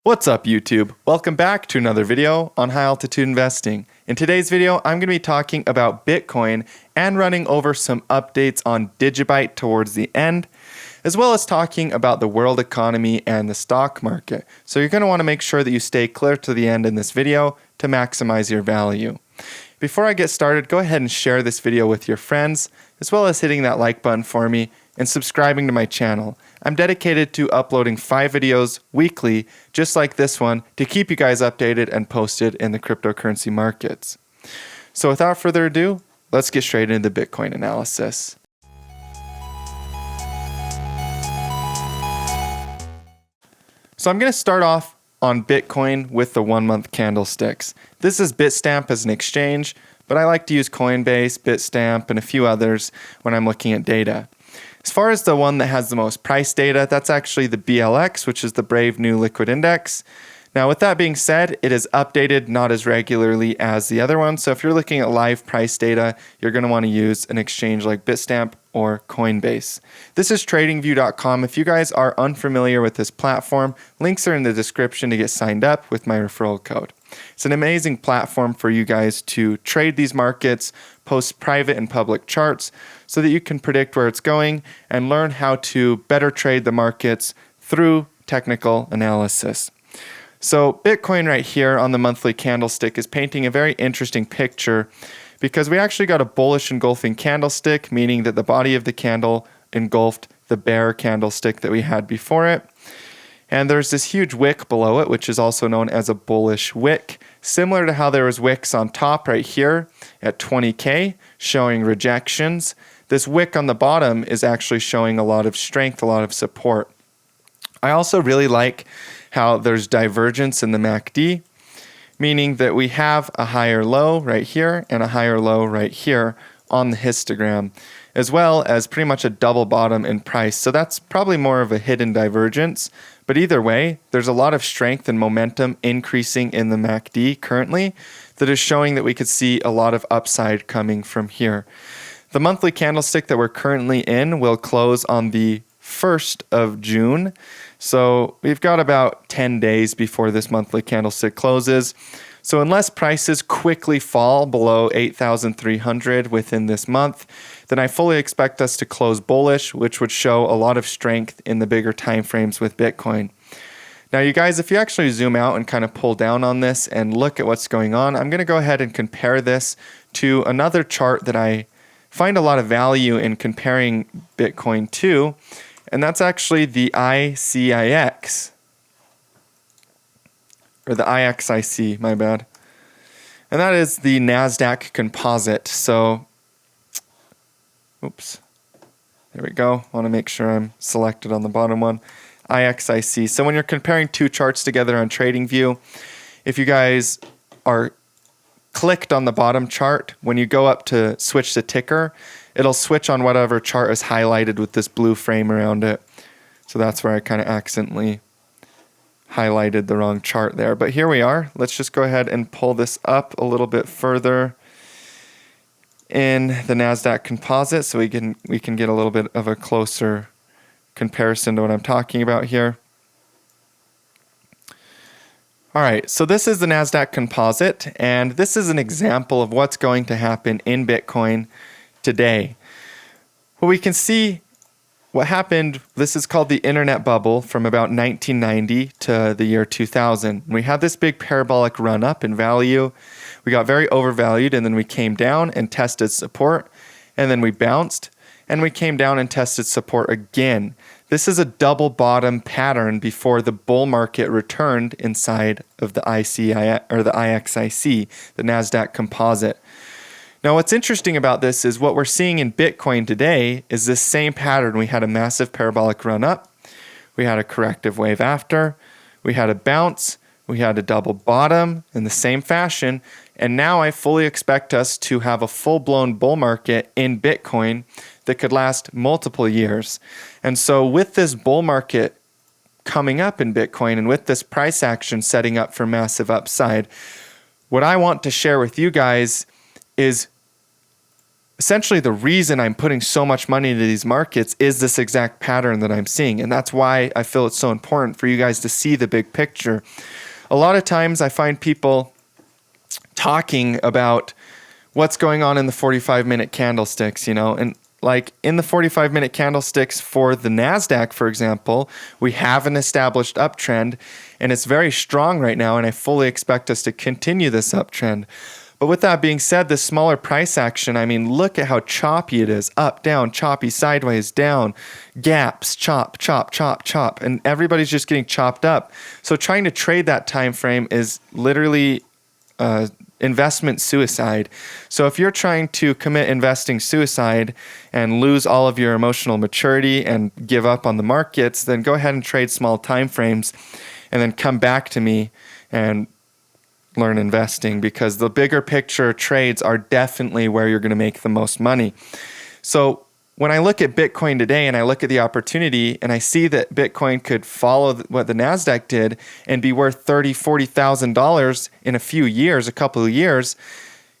What's up YouTube? Welcome back to another video on high altitude investing. In today's video, I'm going to be talking about Bitcoin and running over some updates on Digibyte towards the end, as well as talking about the world economy and the stock market. So you're going to want to make sure that you stay clear to the end in this video to maximize your value. Before I get started, go ahead and share this video with your friends, as well as hitting that like button for me and subscribing to my channel. I'm dedicated to uploading 5 videos weekly, just like this one, to keep you guys updated and posted in the cryptocurrency markets. So without further ado, let's get straight into the Bitcoin analysis. So I'm going to start off on Bitcoin with the 1-month candlesticks. This is Bitstamp as an exchange, but I like to use Coinbase, Bitstamp, and a few others when I'm looking at data. As far as the one that has the most price data, that's actually the BLX, which is the Brave New Liquid Index. Now, with that being said, it is updated not as regularly as the other one. So if you're looking at live price data, you're going to want to use an exchange like Bitstamp or Coinbase. This is tradingview.com. If you guys are unfamiliar with this platform, links are in the description to get signed up with my referral code. It's an amazing platform for you guys to trade these markets, post private and public charts so that you can predict where it's going and learn how to better trade the markets through technical analysis. So Bitcoin right here on the monthly candlestick is painting a very interesting picture because we actually got a bullish engulfing candlestick, meaning that the body of the candle engulfed the bear candlestick that we had before it. And there's this huge wick below it, which is also known as a bullish wick, similar to how there was wicks on top right here at 20K showing rejections. This wick on the bottom is actually showing a lot of strength, a lot of support. I also really like how there's divergence in the MACD, meaning that we have a higher low right here and a higher low right here on the histogram, as well as pretty much a double bottom in price. So that's probably more of a hidden divergence. But either way, there's a lot of strength and momentum increasing in the MACD currently that is showing that we could see a lot of upside coming from here. The monthly candlestick that we're currently in will close on the 1st of June. So we've got about 10 days before this monthly candlestick closes. So unless prices quickly fall below 8,300 within this month, then I fully expect us to close bullish, which would show a lot of strength in the bigger time frames with Bitcoin. Now, you guys, if you actually zoom out and kind of pull down on this and look at what's going on, I'm going to go ahead and compare this to another chart that I find a lot of value in comparing Bitcoin to, and that's actually the ICIX. Or the IXIC, my bad. And that is the Nasdaq composite. So, oops, there we go. I want to make sure I'm selected on the bottom one. IXIC. So when you're comparing two charts together on TradingView, if you guys are clicked on the bottom chart, when you go up to switch the ticker, it'll switch on whatever chart is highlighted with this blue frame around it. So that's where I kind of accidentally highlighted the wrong chart there. But here we are. Let's just go ahead and pull this up a little bit further in the Nasdaq composite so we can get a little bit of a closer comparison to what I'm talking about here. All right, so this is the Nasdaq composite, and this is an example of what's going to happen in Bitcoin today. Well, we can see what happened. This is called the internet bubble from about 1990 to the year 2000. We had this big parabolic run up in value. We got very overvalued, and then we came down and tested support, and then we bounced, and we came down and tested support again. This is a double bottom pattern before the bull market returned inside of the ICIX or the IXIC, the Nasdaq composite. Now, what's interesting about this is what we're seeing in Bitcoin today is this same pattern. We had a massive parabolic run up. We had a corrective wave after. We had a bounce. We had a double bottom in the same fashion. And now I fully expect us to have a full-blown bull market in Bitcoin that could last multiple years. And so with this bull market coming up in Bitcoin and with this price action setting up for massive upside, what I want to share with you guys is essentially the reason I'm putting so much money into these markets is this exact pattern that I'm seeing. And that's why I feel it's so important for you guys to see the big picture. A lot of times I find people talking about what's going on in the 45-minute candlesticks, and like in the 45-minute candlesticks for the Nasdaq, for example, we have an established uptrend and it's very strong right now. And I fully expect us to continue this uptrend. But with that being said, the smaller price action, look at how choppy it is. Up, down, choppy, sideways, down, gaps, chop, chop, chop, chop. And everybody's just getting chopped up. So trying to trade that time frame is literally investment suicide. So if you're trying to commit investing suicide and lose all of your emotional maturity and give up on the markets, then go ahead and trade small time frames and then come back to me and learn investing, because the bigger picture trades are definitely where you're going to make the most money. So when I look at Bitcoin today and I look at the opportunity and I see that Bitcoin could follow what the Nasdaq did and be worth $30,000, $40,000 in a few years, a couple of years,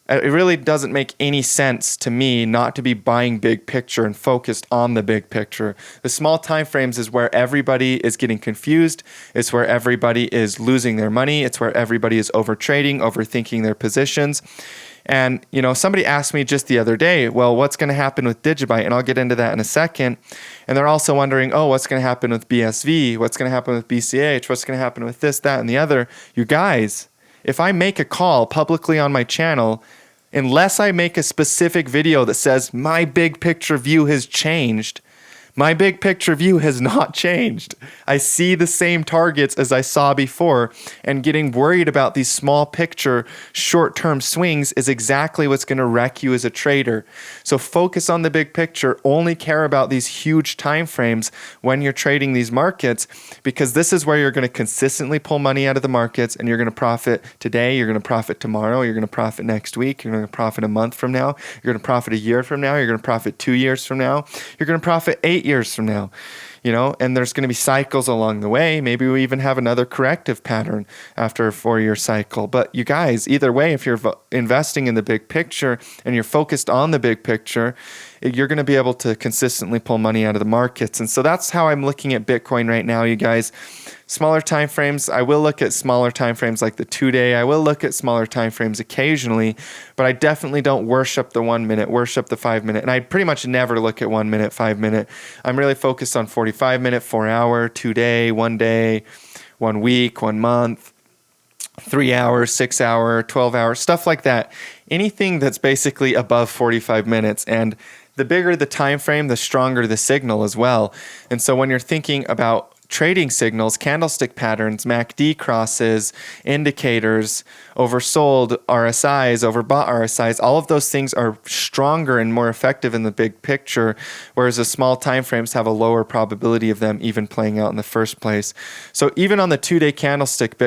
it really doesn't make any sense to me not to be buying big picture and focused on the big picture. The small time frames is where everybody is getting confused. It's where everybody is losing their money. It's where everybody is overtrading, overthinking their positions. And, somebody asked me just the other day, well, what's going to happen with Digibyte? And I'll get into that in a second. And they're also wondering, what's going to happen with BSV? What's going to happen with BCH? What's going to happen with this, that, and the other? You guys, if I make a call publicly on my channel, unless I make a specific video that says my big picture view has changed, my big picture view has not changed. I see the same targets as I saw before, and getting worried about these small picture short-term swings is exactly what's going to wreck you as a trader. So focus on the big picture. Only care about these huge time frames when you're trading these markets, because this is where you're going to consistently pull money out of the markets, and you're going to profit today, you're going to profit tomorrow, you're going to profit next week, you're going to profit a month from now, you're going to profit a year from now, you're going to profit 2 years from now, you're going to profit 8 years from now, and there's going to be cycles along the way. Maybe we even have another corrective pattern after a 4-year cycle. But you guys, either way, if you're investing in the big picture and you're focused on the big picture, you're going to be able to consistently pull money out of the markets. And so that's how I'm looking at Bitcoin right now, you guys. Smaller time frames, I will look at smaller time frames like the 2-day. I will look at smaller time frames occasionally, but I definitely don't worship the 1 minute, worship the 5 minute. And I pretty much never look at 1 minute, 5 minute. I'm really focused on 45 minute, 4 hour, 2-day, 1 day, 1 week, 1 month, 3 hours, 6 hour, 12 hours, stuff like that. Anything that's basically above 45 minutes. And the bigger the time frame, the stronger the signal as well. And so when you're thinking about trading signals, candlestick patterns, MACD crosses, indicators, oversold RSIs, overbought RSIs, all of those things are stronger and more effective in the big picture, whereas the small time frames have a lower probability of them even playing out in the first place. So even on the 2-day candlesticks,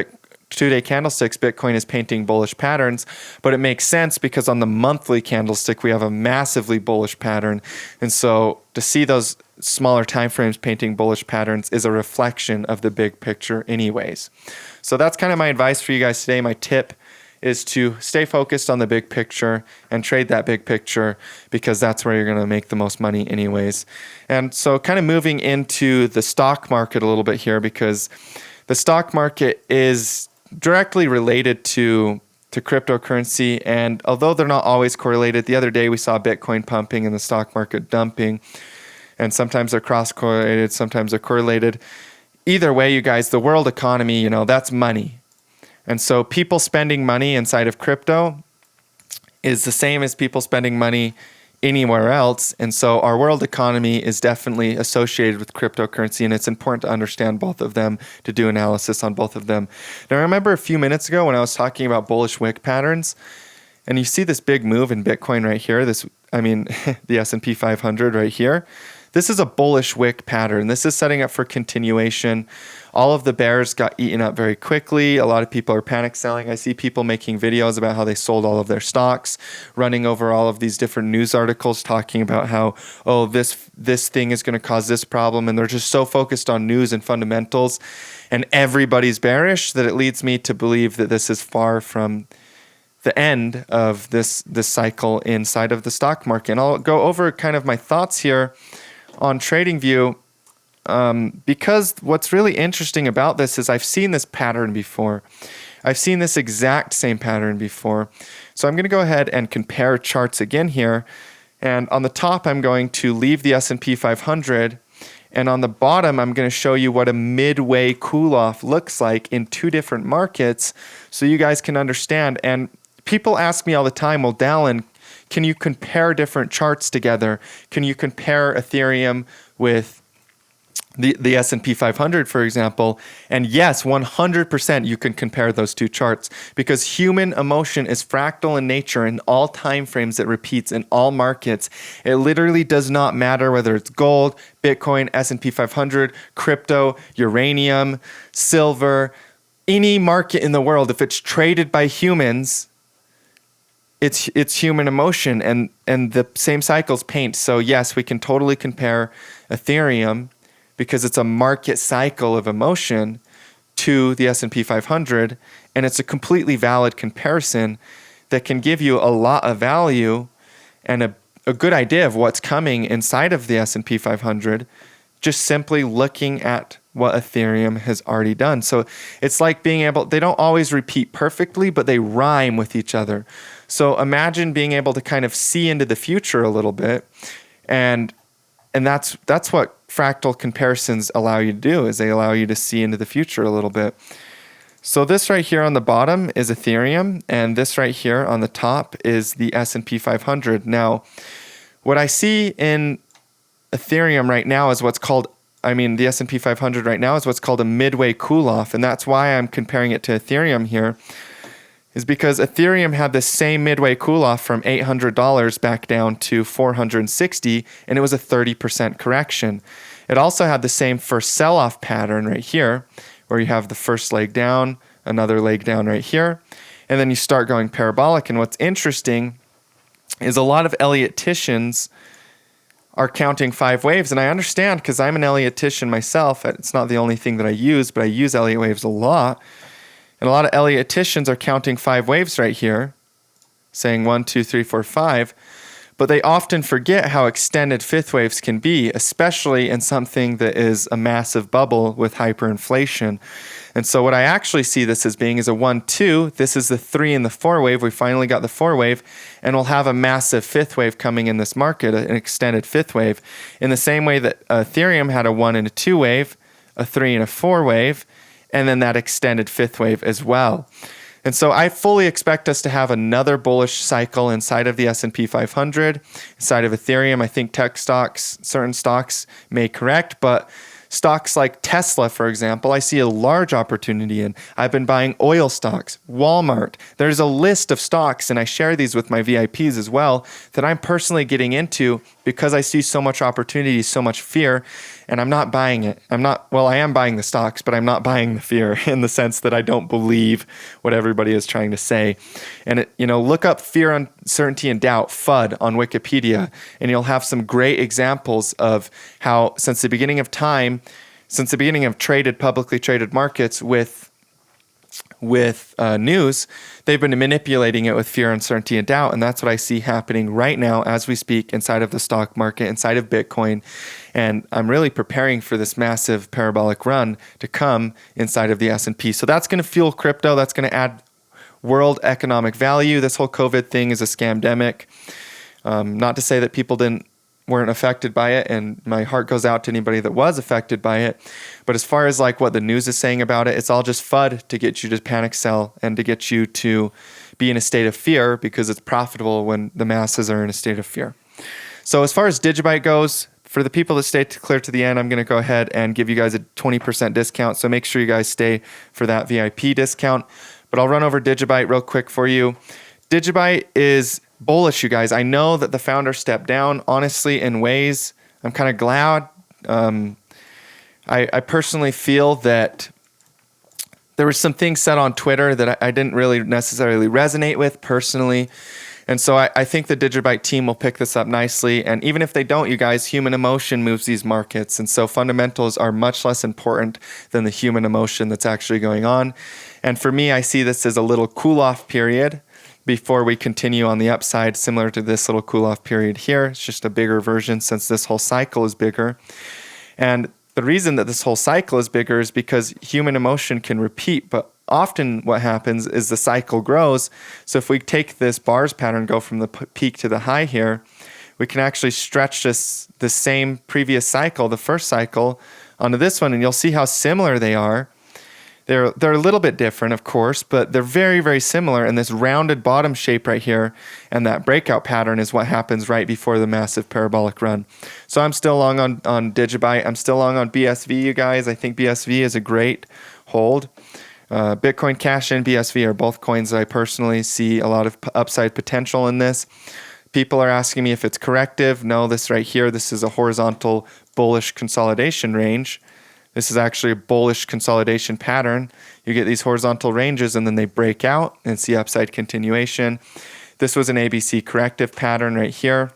Bitcoin is painting bullish patterns, but it makes sense because on the monthly candlestick, we have a massively bullish pattern. And so to see those smaller time frames painting bullish patterns is a reflection of the big picture anyways. So that's kind of my advice for you guys today. My tip is to stay focused on the big picture and trade that big picture, because that's where you're going to make the most money anyways. And so kind of moving into the stock market a little bit here, because the stock market is directly related to cryptocurrency. And although they're not always correlated, the other day we saw Bitcoin pumping and the stock market dumping. And sometimes they're cross-correlated, sometimes they're correlated. Either way, you guys, the world economy, that's money. And so people spending money inside of crypto is the same as people spending money anywhere else. And so our world economy is definitely associated with cryptocurrency, and it's important to understand both of them, to do analysis on both of them. Now, I remember a few minutes ago when I was talking about bullish wick patterns, and you see this big move in Bitcoin right here, the S&P 500 right here. This is a bullish wick pattern. This is setting up for continuation. All of the bears got eaten up very quickly. A lot of people are panic selling. I see people making videos about how they sold all of their stocks, running over all of these different news articles talking about how, this thing is going to cause this problem. And they're just so focused on news and fundamentals, and everybody's bearish, that it leads me to believe that this is far from the end of this cycle inside of the stock market. And I'll go over kind of my thoughts here on TradingView, because what's really interesting about this is I've seen this pattern before. I've seen this exact same pattern before. So I'm going to go ahead and compare charts again here. And on the top, I'm going to leave the S&P 500. And on the bottom, I'm going to show you what a midway cool-off looks like in two different markets so you guys can understand. And people ask me all the time, well, Dallin, can you compare different charts together? Can you compare Ethereum with the S&P 500, for example? And yes, 100% you can compare those two charts, because human emotion is fractal in nature in all time frames. It repeats in all markets. It literally does not matter whether it's gold, Bitcoin, S&P 500, crypto, uranium, silver, any market in the world. If it's traded by humans, it's human emotion, and the same cycles paint. So yes, we can totally compare Ethereum, because it's a market cycle of emotion, to the S&P 500, and it's a completely valid comparison that can give you a lot of value and a good idea of what's coming inside of the S&P 500, just simply looking at what Ethereum has already done. So it's like being able, they don't always repeat perfectly, but they rhyme with each other. So imagine being able to kind of see into the future a little bit, and that's what fractal comparisons allow you to do, is they allow you to see into the future a little bit. So this right here on the bottom is Ethereum, and this right here on the top is the S&P 500. Now, what I see in Ethereum right now is the S&P 500 right now is what's called a midway cool-off, and that's why I'm comparing it to Ethereum here, is because Ethereum had this same midway cool-off from $800 back down to $460, and it was a 30% correction. It also had the same first sell-off pattern right here, where you have the first leg down, another leg down right here, and then you start going parabolic. And what's interesting is a lot of Elliott-ticians are counting 5 waves, and I understand, because I'm an Elliott-tician myself. It's not the only thing that I use, but I use Elliott waves a lot. And a lot of Elliott-ticians are counting 5 waves right here, saying 1, 2, 3, 4, 5. But they often forget how extended fifth waves can be, especially in something that is a massive bubble with hyperinflation. And so what I actually see this as being is a 1, 2. This is the 3 and the 4 wave. We finally got the 4 wave, and we'll have a massive fifth wave coming in this market, an extended fifth wave. In the same way that Ethereum had a 1 and a 2 wave, a 3 and a 4 wave, and then that extended fifth wave as well. And so I fully expect us to have another bullish cycle inside of the S&P 500, inside of Ethereum. I think tech stocks, certain stocks may correct, but stocks like Tesla, for example, I see a large opportunity in. I've been buying oil stocks, Walmart. There's a list of stocks, and I share these with my VIPs as well, that I'm personally getting into because I see so much opportunity, so much fear, and I'm not buying it. I am buying the stocks, but I'm not buying the fear, in the sense that I don't believe what everybody is trying to say. And look up fear, uncertainty, and doubt, FUD, on Wikipedia, and you'll have some great examples of how, since the beginning of time, since the beginning of publicly traded markets with news, they've been manipulating it with fear, uncertainty, and doubt. And that's what I see happening right now as we speak inside of the stock market, inside of Bitcoin. And I'm really preparing for this massive parabolic run to come inside of the S&P. So that's going to fuel crypto. That's going to add world economic value. This whole COVID thing is a scamdemic. Not to say that people weren't affected by it, and my heart goes out to anybody that was affected by it. But as far as like what the news is saying about it, it's all just FUD to get you to panic sell and to get you to be in a state of fear, because it's profitable when the masses are in a state of fear. So as far as Digibyte goes, for the people that stay clear to the end, I'm going to go ahead and give you guys a 20% discount. So make sure you guys stay for that VIP discount. But I'll run over Digibyte real quick for you. Digibyte is bullish, you guys. I know that the founder stepped down, honestly, in ways. I'm kind of glad. I personally feel that there were some things said on Twitter that I didn't really necessarily resonate with personally. And so I think the Digibyte team will pick this up nicely. And even if they don't, you guys, human emotion moves these markets. And so fundamentals are much less important than the human emotion that's actually going on. And for me, I see this as a little cool-off period before we continue on the upside, similar to this little cool off period here. It's just a bigger version since this whole cycle is bigger. And the reason that this whole cycle is bigger is because human emotion can repeat, but often what happens is the cycle grows. So if we take this bars pattern, go from the peak to the high here, we can actually stretch the same previous cycle, the first cycle, onto this one, and you'll see how similar they are. They're a little bit different, of course, but they're very, very similar. And this rounded bottom shape right here and that breakout pattern is what happens right before the massive parabolic run. So I'm still long on Digibyte. I'm still long on BSV, you guys. I think BSV is a great hold. Bitcoin Cash and BSV are both coins that I personally see a lot of upside potential in this. People are asking me if it's corrective. No, this right here, this is a horizontal bullish consolidation range. This is actually a bullish consolidation pattern. You get these horizontal ranges and then they break out and see upside continuation. This was an ABC corrective pattern right here.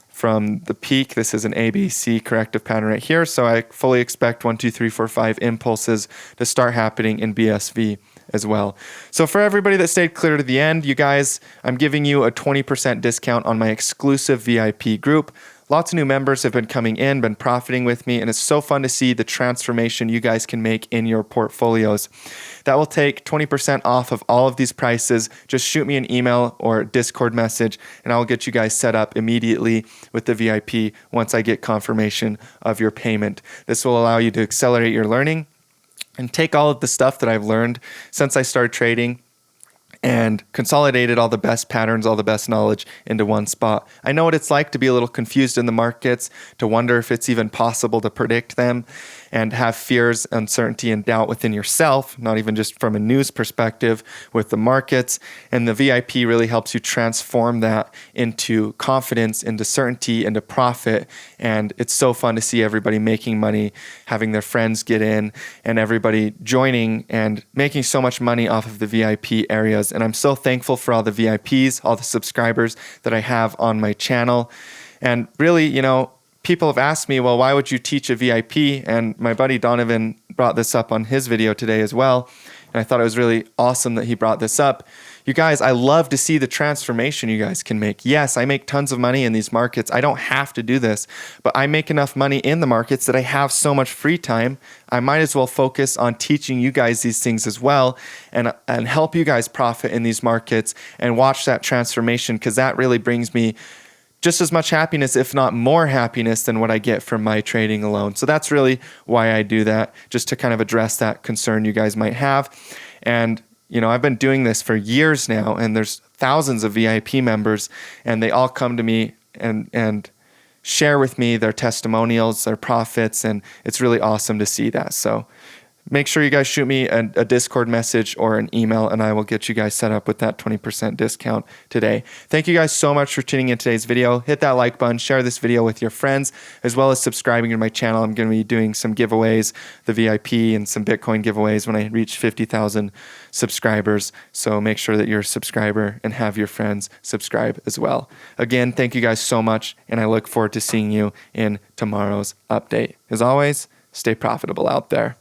From the peak, this is an ABC corrective pattern right here. So I fully expect 1, 2, 3, 4, 5 impulses to start happening in BSV as well. So for everybody that stayed clear to the end, you guys, I'm giving you a 20% discount on my exclusive VIP group. Lots of new members have been coming in, been profiting with me, and it's so fun to see the transformation you guys can make in your portfolios. That will take 20% off of all of these prices. Just shoot me an email or Discord message, and I'll get you guys set up immediately with the VIP once I get confirmation of your payment. This will allow you to accelerate your learning and take all of the stuff that I've learned since I started trading and consolidated all the best patterns, all the best knowledge into one spot. I know what it's like to be a little confused in the markets, to wonder if it's even possible to predict them, and have fears, uncertainty, and doubt within yourself, not even just from a news perspective with the markets. And the VIP really helps you transform that into confidence, into certainty, into profit. And it's so fun to see everybody making money, having their friends get in, and everybody joining and making so much money off of the VIP areas. And I'm so thankful for all the VIPs, all the subscribers that I have on my channel. And really, you know, people have asked me, well, why would you teach a VIP? And my buddy Donovan brought this up on his video today as well. And I thought it was really awesome that he brought this up. You guys, I love to see the transformation you guys can make. Yes, I make tons of money in these markets. I don't have to do this, but I make enough money in the markets that I have so much free time. I might as well focus on teaching you guys these things as well and help you guys profit in these markets and watch that transformation, because that really brings me just as much happiness, if not more happiness, than what I get from my trading alone. So that's really why I do that, just to kind of address that concern you guys might have. And, you know, I've been doing this for years now, and there's thousands of VIP members, and they all come to me and share with me their testimonials, their profits, and it's really awesome to see that. So make sure you guys shoot me a Discord message or an email, and I will get you guys set up with that 20% discount today. Thank you guys so much for tuning in today's video. Hit that like button, share this video with your friends, as well as subscribing to my channel. I'm going to be doing some giveaways, the VIP and some Bitcoin giveaways when I reach 50,000 subscribers. So make sure that you're a subscriber and have your friends subscribe as well. Again, thank you guys so much, and I look forward to seeing you in tomorrow's update. As always, stay profitable out there.